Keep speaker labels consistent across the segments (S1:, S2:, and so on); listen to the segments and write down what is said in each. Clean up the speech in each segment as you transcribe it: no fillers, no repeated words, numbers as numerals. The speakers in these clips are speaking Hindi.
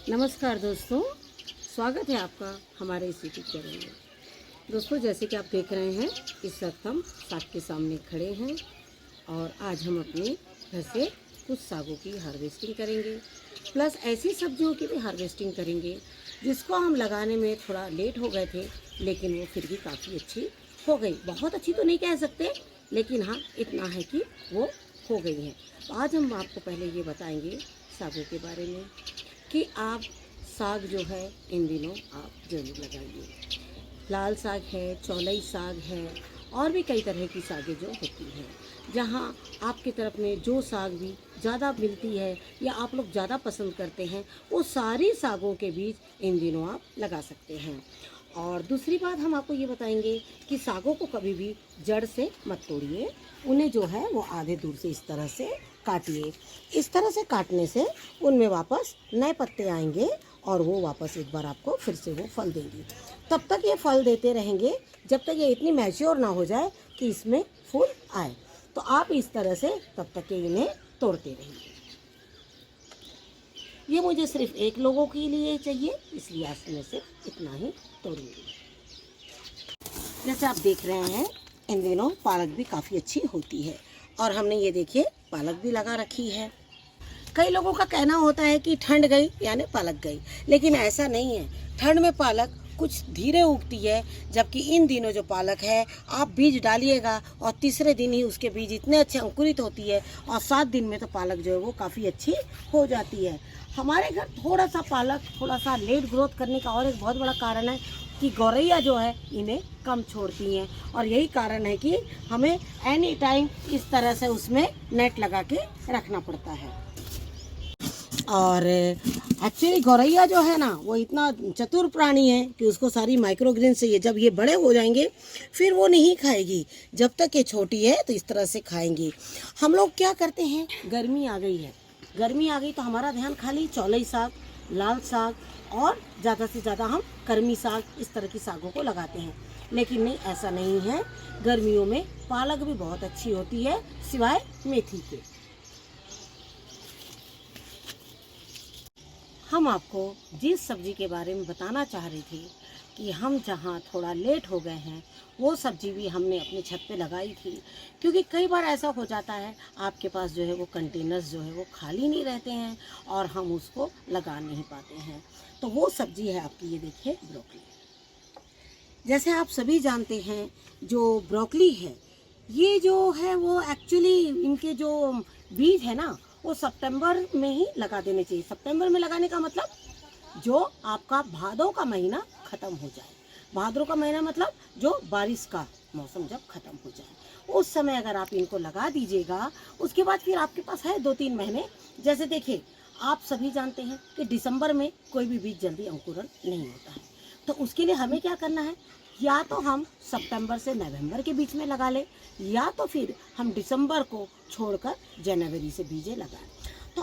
S1: नमस्कार दोस्तों, स्वागत है आपका हमारे इस यूट्यूब चैनल में। दोस्तों, जैसे कि आप देख रहे हैं, इस वक्त हम साग के सामने खड़े हैं और आज हम अपने घर से कुछ सागों की हार्वेस्टिंग करेंगे, प्लस ऐसी सब्जियों की भी हार्वेस्टिंग करेंगे जिसको हम लगाने में थोड़ा लेट हो गए थे, लेकिन वो फिर भी काफ़ी अच्छी हो गई। बहुत अच्छी तो नहीं कह सकते, लेकिन हाँ इतना है कि वो हो गई हैं। तो आज हम आपको पहले ये बताएंगे सागों के बारे में कि आप साग जो है इन दिनों आप जरूर लगाइए। लाल साग है, चौलाई साग है और भी कई तरह की सागें जो होती हैं। जहाँ आपकी तरफ में जो साग भी ज़्यादा मिलती है या आप लोग ज़्यादा पसंद करते हैं, वो सारी सागों के बीज इन दिनों आप लगा सकते हैं। और दूसरी बात हम आपको ये बताएंगे कि सागों को कभी भी जड़ से मत तोड़िए, उन्हें जो है वो आधे दूर से इस तरह से काटिए। इस तरह से काटने से उनमें वापस नए पत्ते आएंगे और वो वापस एक बार आपको फिर से वो फल देंगी। तब तक ये फल देते रहेंगे जब तक ये इतनी मैच्योर ना हो जाए कि इसमें फूल आए। तो आप इस तरह से तब तक के इन्हें तोड़ते रहिए। ये मुझे सिर्फ एक लोगों के लिए चाहिए, इसलिए आज मैं सिर्फ इतना ही तोड़ूंगी। जैसे आप देख रहे हैं, इन दिनों पालक भी काफ़ी अच्छी होती है और हमने ये देखिए पालक भी लगा रखी है। कई लोगों का कहना होता है कि ठंड गई यानी पालक गई, लेकिन ऐसा नहीं है। ठंड में पालक कुछ धीरे उगती है, जबकि इन दिनों जो पालक है आप बीज डालिएगा और तीसरे दिन ही उसके बीज इतने अच्छे अंकुरित होती है और 7 दिन में तो पालक जो है वो काफ़ी अच्छी हो जाती है। हमारे घर थोड़ा सा पालक थोड़ा सा लेट ग्रोथ करने का और एक बहुत बड़ा कारण है कि गौरैया जो है इन्हें कम छोड़ती हैं और यही कारण है कि हमें एनी टाइम इस तरह से उसमें नेट लगा के रखना पड़ता है। और एक्चुअली गौरैया जो है ना वो इतना चतुर प्राणी है कि उसको सारी माइक्रोग्रीन से जब ये बड़े हो जाएंगे फिर वो नहीं खाएगी। जब तक ये छोटी है तो इस तरह से खाएंगी। हम लोग क्या करते हैं, गर्मी आ गई है, गर्मी आ गई तो हमारा ध्यान खाली चौलाई साग, लाल साग और ज़्यादा से ज़्यादा हम कर्मी साग, इस तरह की सागों को लगाते हैं। लेकिन नहीं, ऐसा नहीं है। गर्मियों में पालक भी बहुत अच्छी होती है सिवाय मेथी के। हम आपको जिस सब्ज़ी के बारे में बताना चाह रही थी कि हम जहाँ थोड़ा लेट हो गए हैं, वो सब्ज़ी भी हमने अपनी छत पे लगाई थी। क्योंकि कई बार ऐसा हो जाता है आपके पास जो है वो कंटेनर्स जो है वो खाली नहीं रहते हैं और हम उसको लगा नहीं पाते हैं। तो वो सब्ज़ी है आपकी, ये देखिए ब्रोकली। जैसे आप सभी जानते हैं, जो ब्रोकली है ये जो है वो एक्चुअली इनके जो बीज है ना वो सितंबर में ही लगा देने चाहिए। सितंबर में लगाने का मतलब जो आपका भादों का महीना ख़त्म हो जाए। भादों का महीना मतलब जो बारिश का मौसम जब ख़त्म हो जाए उस समय अगर आप इनको लगा दीजिएगा, उसके बाद फिर आपके पास है 2-3 महीने। जैसे देखिए, आप सभी जानते हैं कि दिसंबर में कोई भी बीज जल्दी अंकुरण नहीं होता है। तो उसके लिए हमें क्या करना है, या तो हम सितंबर से नवंबर के बीच में लगा लें या तो फिर हम दिसंबर को छोड़कर जनवरी से बीजें लगाएं। तो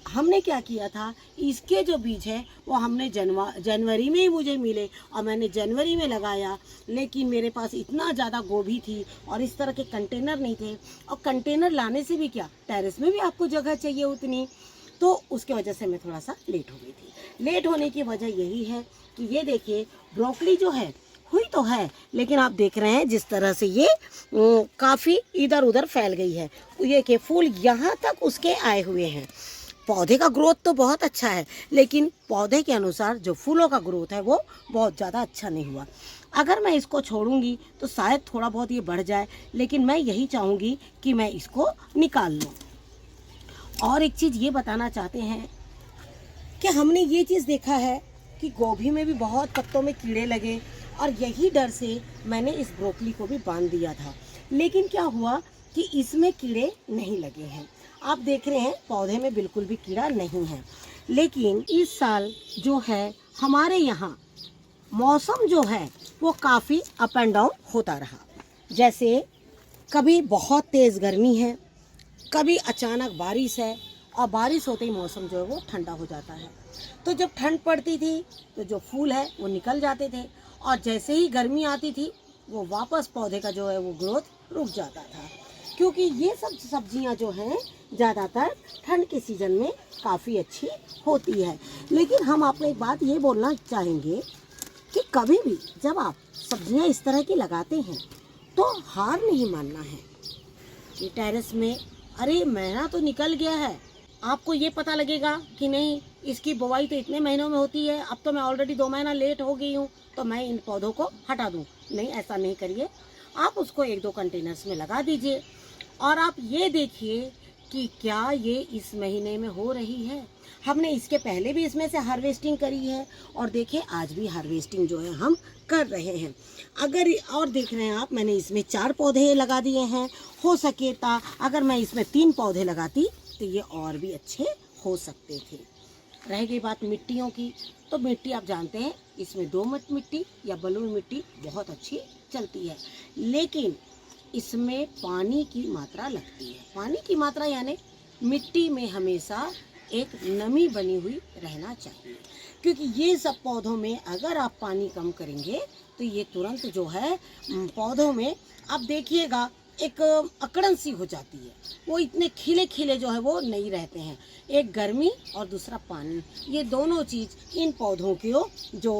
S1: हमने क्या किया था, इसके जो बीज है वो हमने जनवरी में ही मुझे मिले और मैंने जनवरी में लगाया। लेकिन मेरे पास इतना ज़्यादा गोभी थी और इस तरह के कंटेनर नहीं थे, और कंटेनर लाने से भी क्या, टेरेस में भी आपको जगह चाहिए उतनी, तो उसके वजह से मैं थोड़ा सा लेट हो गई थी। लेट होने की वजह यही है कि ये देखिए ब्रोकली जो है हुई तो है, लेकिन आप देख रहे हैं जिस तरह से ये काफ़ी इधर उधर फैल गई है। ये के फूल यहाँ तक उसके आए हुए हैं। पौधे का ग्रोथ तो बहुत अच्छा है, लेकिन पौधे के अनुसार जो फूलों का ग्रोथ है वो बहुत ज़्यादा अच्छा नहीं हुआ। अगर मैं इसको छोड़ूंगी तो शायद थोड़ा बहुत ये बढ़ जाए, लेकिन मैं यही चाहूँगी कि मैं इसको निकाल लूँ। और एक चीज़ ये बताना चाहते हैं कि हमने ये चीज़ देखा है कि गोभी में भी बहुत पत्तों में कीड़े लगे और यही डर से मैंने इस ब्रोकली को भी बांध दिया था। लेकिन क्या हुआ कि इसमें कीड़े नहीं लगे हैं। आप देख रहे हैं पौधे में बिल्कुल भी कीड़ा नहीं है। लेकिन इस साल जो है हमारे यहाँ मौसम जो है वो काफ़ी अप एंड डाउन होता रहा। जैसे कभी बहुत तेज़ गर्मी है, कभी अचानक बारिश है और बारिश होते ही मौसम जो है वो ठंडा हो जाता है। तो जब ठंड पड़ती थी तो जो फूल है वो निकल जाते थे और जैसे ही गर्मी आती थी वो वापस पौधे का जो है वो ग्रोथ रुक जाता था। क्योंकि ये सब सब्जियां जो हैं ज़्यादातर ठंड के सीज़न में काफ़ी अच्छी होती है। लेकिन हम आपको एक बात ये बोलना चाहेंगे कि कभी भी जब आप सब्जियां इस तरह की लगाते हैं तो हार नहीं मानना है कि टेरेस में अरे महीना तो निकल गया है, आपको ये पता लगेगा कि नहीं इसकी बुवाई तो इतने महीनों में होती है, अब तो मैं ऑलरेडी 2 महीना लेट हो गई हूँ तो मैं इन पौधों को हटा दूँ। नहीं, ऐसा नहीं करिए। आप उसको 1-2 कंटेनर्स में लगा दीजिए और आप ये देखिए कि क्या ये इस महीने में हो रही है। हमने इसके पहले भी इसमें से हार्वेस्टिंग करी है और देखिए आज भी हार्वेस्टिंग जो है हम कर रहे हैं। अगर और देख रहे हैं आप, मैंने इसमें 4 पौधे लगा दिए हैं। हो सके तो अगर मैं इसमें 3 पौधे लगाती तो ये और भी अच्छे हो सकते थे। रह गई बात मिट्टियों की, तो मिट्टी आप जानते हैं इसमें दोमट मिट्टी या बलुई मिट्टी बहुत अच्छी चलती है, लेकिन इसमें पानी की मात्रा लगती है। पानी की मात्रा यानी मिट्टी में हमेशा एक नमी बनी हुई रहना चाहिए, क्योंकि ये सब पौधों में अगर आप पानी कम करेंगे तो ये तुरंत जो है पौधों में आप देखिएगा एक अकड़न सी हो जाती है। वो इतने खिले खिले जो है वो नहीं रहते हैं। एक गर्मी और दूसरा पानी, ये दोनों चीज़ इन पौधों की जो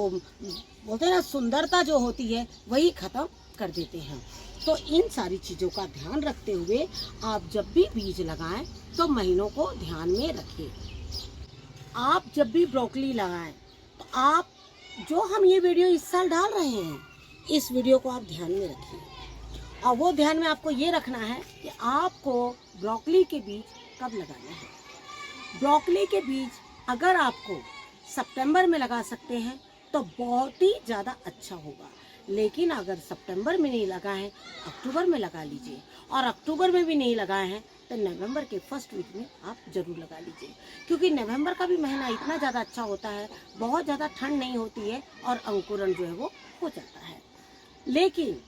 S1: बोलते हैं ना सुंदरता जो होती है वही ख़त्म कर देते हैं। तो इन सारी चीज़ों का ध्यान रखते हुए आप जब भी बीज लगाएं तो महीनों को ध्यान में रखिए। आप जब भी ब्रोकली लगाएं तो आप जो हम ये वीडियो इस साल डाल रहे हैं इस वीडियो को आप ध्यान में रखिए। और वो ध्यान में आपको ये रखना है कि आपको ब्रोकली के बीज कब लगाने हैं। ब्रोकली के बीज अगर आपको सितंबर में लगा सकते हैं तो बहुत ही ज़्यादा अच्छा होगा, लेकिन अगर सितंबर में नहीं लगा है अक्टूबर में लगा लीजिए, और अक्टूबर में भी नहीं लगाए हैं तो नवंबर के फर्स्ट वीक में आप ज़रूर लगा लीजिए, क्योंकि नवंबर का भी महीना इतना ज़्यादा अच्छा होता है, बहुत ज़्यादा ठंड नहीं होती है और अंकुरण जो है वो हो जाता है। लेकिन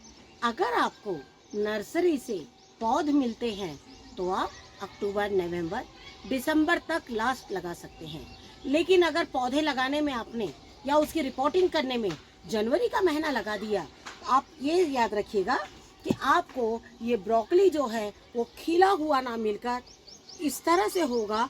S1: अगर आपको नर्सरी से पौध मिलते हैं तो आप अक्टूबर, नवंबर, दिसंबर तक लास्ट लगा सकते हैं। लेकिन अगर पौधे लगाने में आपने या उसकी रिपोर्टिंग करने में जनवरी का महीना लगा दिया, आप ये याद रखिएगा कि आपको ये ब्रोकली जो है वो खिला हुआ ना मिलकर इस तरह से होगा।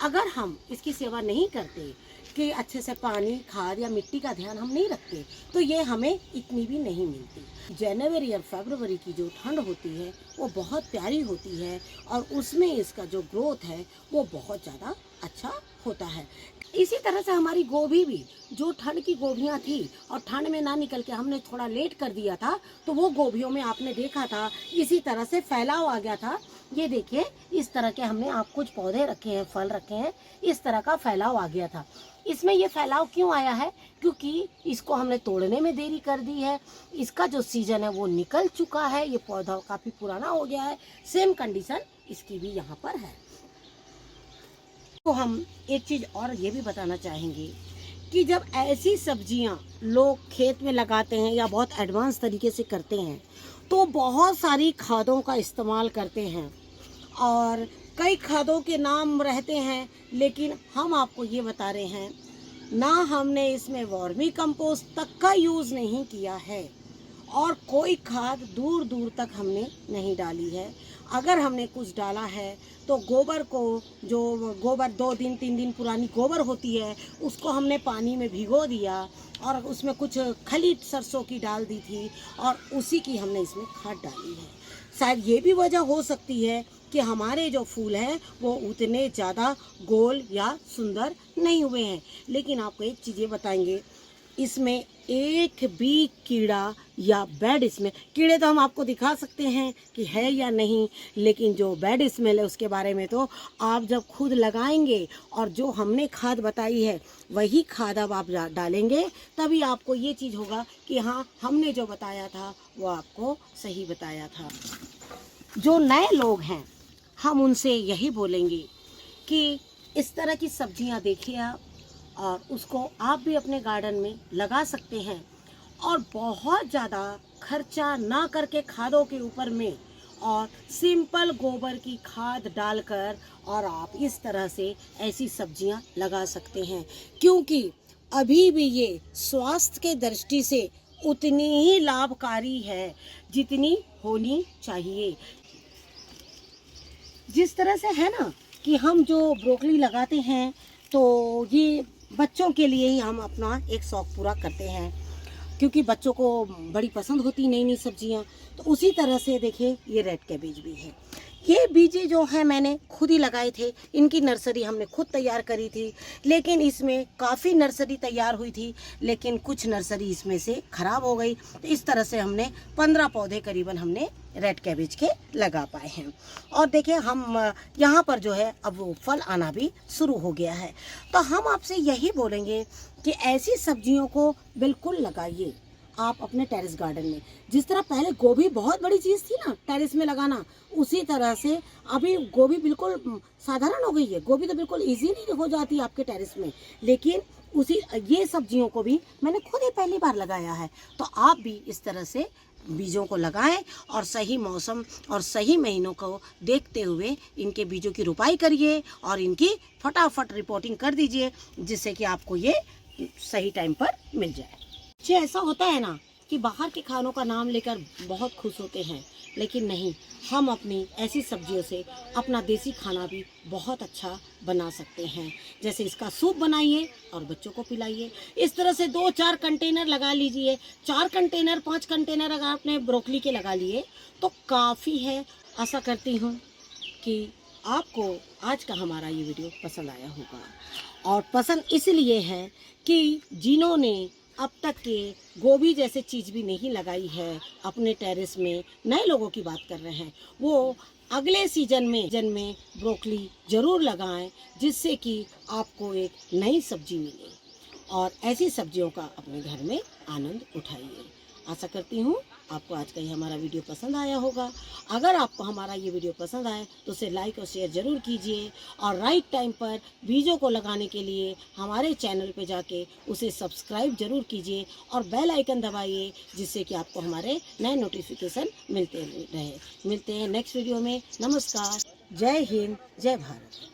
S1: अगर हम इसकी सेवा नहीं करते कि अच्छे से पानी, खाद या मिट्टी का ध्यान हम नहीं रखते तो ये हमें इतनी भी नहीं मिलती। जनवरी और फरवरी की जो ठंड होती है वो बहुत प्यारी होती है और उसमें इसका जो ग्रोथ है वो बहुत ज़्यादा अच्छा होता है। इसी तरह से हमारी गोभी भी, जो ठंड की गोभियाँ थी और ठंड में ना निकल के हमने थोड़ा लेट कर दिया था तो वो गोभियों में आपने देखा था इसी तरह से फैलाव आ गया था। ये देखिए इस तरह के हमने आप कुछ पौधे रखे हैं, फल रखे हैं, इस तरह का फैलाव आ गया था। इसमें ये फैलाव क्यों आया है? क्योंकि इसको हमने तोड़ने में देरी कर दी है। इसका जो सीजन है वो निकल चुका है, ये पौधा काफ़ी पुराना हो गया है। सेम कंडीशन इसकी भी यहाँ पर है। तो हम एक चीज़ और ये भी बताना चाहेंगे कि जब ऐसी सब्जियां लोग खेत में लगाते हैं या बहुत एडवांस तरीके से करते हैं तो बहुत सारी खादों का इस्तेमाल करते हैं और कई खादों के नाम रहते हैं, लेकिन हम आपको ये बता रहे हैं ना हमने इसमें वर्मी कंपोस्ट तक का यूज़ नहीं किया है और कोई खाद दूर दूर तक हमने नहीं डाली है। अगर हमने कुछ डाला है तो गोबर को, जो गोबर 2 दिन 3 दिन पुरानी गोबर होती है उसको हमने पानी में भिगो दिया और उसमें कुछ खली सरसों की डाल दी थी और उसी की हमने इसमें खाद डाली है। शायद ये भी वजह हो सकती है कि हमारे जो फूल हैं वो उतने ज़्यादा गोल या सुंदर नहीं हुए हैं। लेकिन आपको एक चीज़ ये बताएंगे, इसमें एक भी कीड़ा या बैड स्मेल, कीड़े तो हम आपको दिखा सकते हैं कि है या नहीं, लेकिन जो बैड स्मेल है उसके बारे में तो आप जब खुद लगाएंगे और जो हमने खाद बताई है वही खाद अब आप डालेंगे तभी आपको ये चीज़ होगा कि हाँ हमने जो बताया था वो आपको सही बताया था। जो नए लोग हैं हम उनसे यही बोलेंगे कि इस तरह की सब्जियां देखिए आप और उसको आप भी अपने गार्डन में लगा सकते हैं और बहुत ज़्यादा खर्चा ना करके खादों के ऊपर में और सिंपल गोबर की खाद डालकर और आप इस तरह से ऐसी सब्जियां लगा सकते हैं, क्योंकि अभी भी ये स्वास्थ्य के दृष्टि से उतनी ही लाभकारी है जितनी होनी चाहिए। जिस तरह से है ना कि हम जो ब्रोकली लगाते हैं तो ये बच्चों के लिए ही हम अपना एक शौक़ पूरा करते हैं, क्योंकि बच्चों को बड़ी पसंद होती नई नई सब्जियां। तो उसी तरह से देखिए ये रेड कैबेज भी है। ये बीजे जो है मैंने खुद ही लगाए थे, इनकी नर्सरी हमने खुद तैयार करी थी, लेकिन इसमें काफ़ी नर्सरी तैयार हुई थी, लेकिन कुछ नर्सरी इसमें से ख़राब हो गई। तो इस तरह से हमने 15 पौधे करीबन हमने रेड कैबेज के लगा पाए हैं। और देखिए हम यहाँ पर जो है अब वो फल आना भी शुरू हो गया है। तो हम आपसे यही बोलेंगे कि ऐसी सब्जियों को बिल्कुल लगाइए आप अपने टेरेस गार्डन में। जिस तरह पहले गोभी बहुत बड़ी चीज़ थी ना टेरेस में लगाना, उसी तरह से अभी गोभी बिल्कुल साधारण हो गई है। गोभी तो बिल्कुल इजीली हो जाती है आपके टेरेस में, लेकिन उसी ये सब्जियों को भी मैंने खुद ही पहली बार लगाया है। तो आप भी इस तरह से बीजों को लगाएं और सही मौसम और सही महीनों को देखते हुए इनके बीजों की रुपाई करिए और इनकी फटाफट रिपोर्टिंग कर दीजिए, जिससे कि आपको ये सही टाइम पर मिल जाए। जी, ऐसा होता है ना कि बाहर के खानों का नाम लेकर बहुत खुश होते हैं, लेकिन नहीं, हम अपनी ऐसी सब्जियों से अपना देसी खाना भी बहुत अच्छा बना सकते हैं। जैसे इसका सूप बनाइए और बच्चों को पिलाइए। इस तरह से 2-4 कंटेनर लगा लीजिए। 4 कंटेनर 5 कंटेनर अगर आपने ब्रोकली के लगा लिए तो काफ़ी है। आशा करती हूँ कि आपको आज का हमारा ये वीडियो पसंद आया होगा, और पसंद इसलिए है कि जिन्होंने अब तक के गोभी जैसे चीज़ भी नहीं लगाई है अपने टेरेस में, नए लोगों की बात कर रहे हैं, वो अगले सीजन में ब्रोकली ज़रूर लगाएं, जिससे कि आपको एक नई सब्जी मिले और ऐसी सब्जियों का अपने घर में आनंद उठाइए। आशा करती हूँ आपको आज का ये हमारा वीडियो पसंद आया होगा। अगर आपको हमारा ये वीडियो पसंद आए तो उसे लाइक और शेयर ज़रूर कीजिए, और राइट टाइम पर बीजों को लगाने के लिए हमारे चैनल पे जाके उसे सब्सक्राइब ज़रूर कीजिए और बेल आइकन दबाइए, जिससे कि आपको हमारे नए नोटिफिकेशन मिलते रहे। मिलते हैं नेक्स्ट वीडियो में। नमस्कार, जय हिंद, जय भारत।